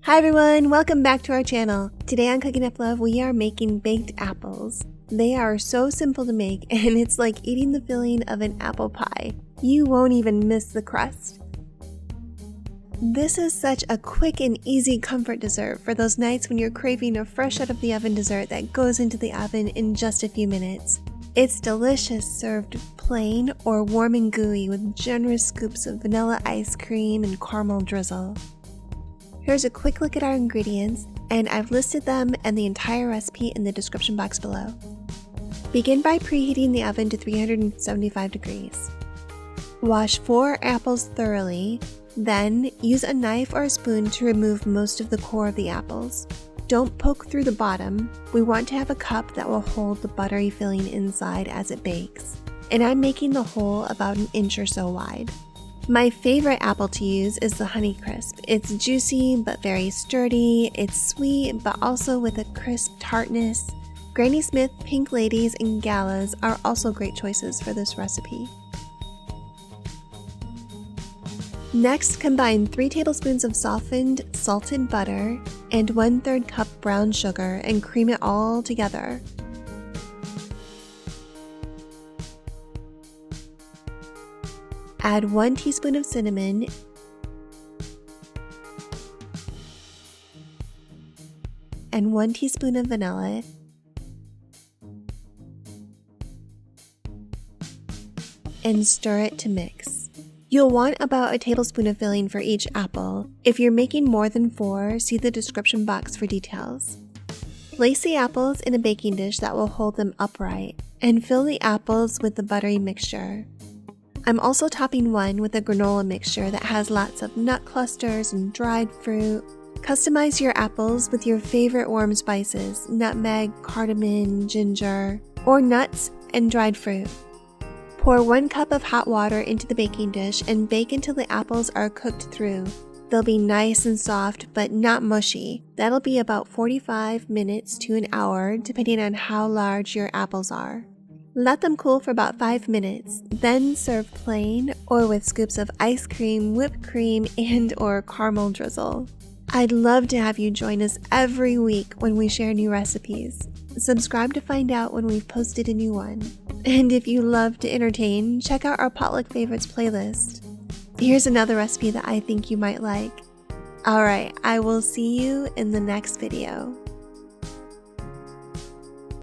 Hi everyone, welcome back to our channel. Today on Cooking Up Love, we are making baked apples. They are so simple to make and it's like eating the filling of an apple pie. You won't even miss the crust. This is such a quick and easy comfort dessert for those nights when you're craving a fresh out of the oven dessert that goes into the oven in just a few minutes. It's delicious served plain or warm and gooey with generous scoops of vanilla ice cream and caramel drizzle. Here's a quick look at our ingredients, and I've listed them and the entire recipe in the description box below. Begin by preheating the oven to 375 degrees. Wash 4 apples thoroughly, then use a knife or a spoon to remove most of the core of the apples. Don't poke through the bottom. We want to have a cup that will hold the buttery filling inside as it bakes, and I'm making the hole about an inch or so wide. My favorite apple to use is the Honeycrisp. It's juicy but very sturdy, it's sweet but also with a crisp tartness. Granny Smith, Pink Ladies and Galas are also great choices for this recipe. Next, combine 3 tablespoons of softened salted butter and 1/3 cup brown sugar and cream it all together. Add 1 teaspoon of cinnamon and 1 teaspoon of vanilla, and stir it to mix. You'll want about a tablespoon of filling for each apple. If you're making more than 4, see the description box for details. Place the apples in a baking dish that will hold them upright, and fill the apples with the buttery mixture. I'm also topping one with a granola mixture that has lots of nut clusters and dried fruit. Customize your apples with your favorite warm spices, nutmeg, cardamom, ginger, or nuts and dried fruit. Pour 1 cup of hot water into the baking dish and bake until the apples are cooked through. They'll be nice and soft but not mushy. That'll be about 45 minutes to an hour depending on how large your apples are. Let them cool for about 5 minutes, then serve plain or with scoops of ice cream, whipped cream, and or caramel drizzle. I'd love to have you join us every week when we share new recipes. Subscribe to find out when we've posted a new one. And if you love to entertain, check out our Potluck Favorites playlist. Here's another recipe that I think you might like. Alright, I will see you in the next video.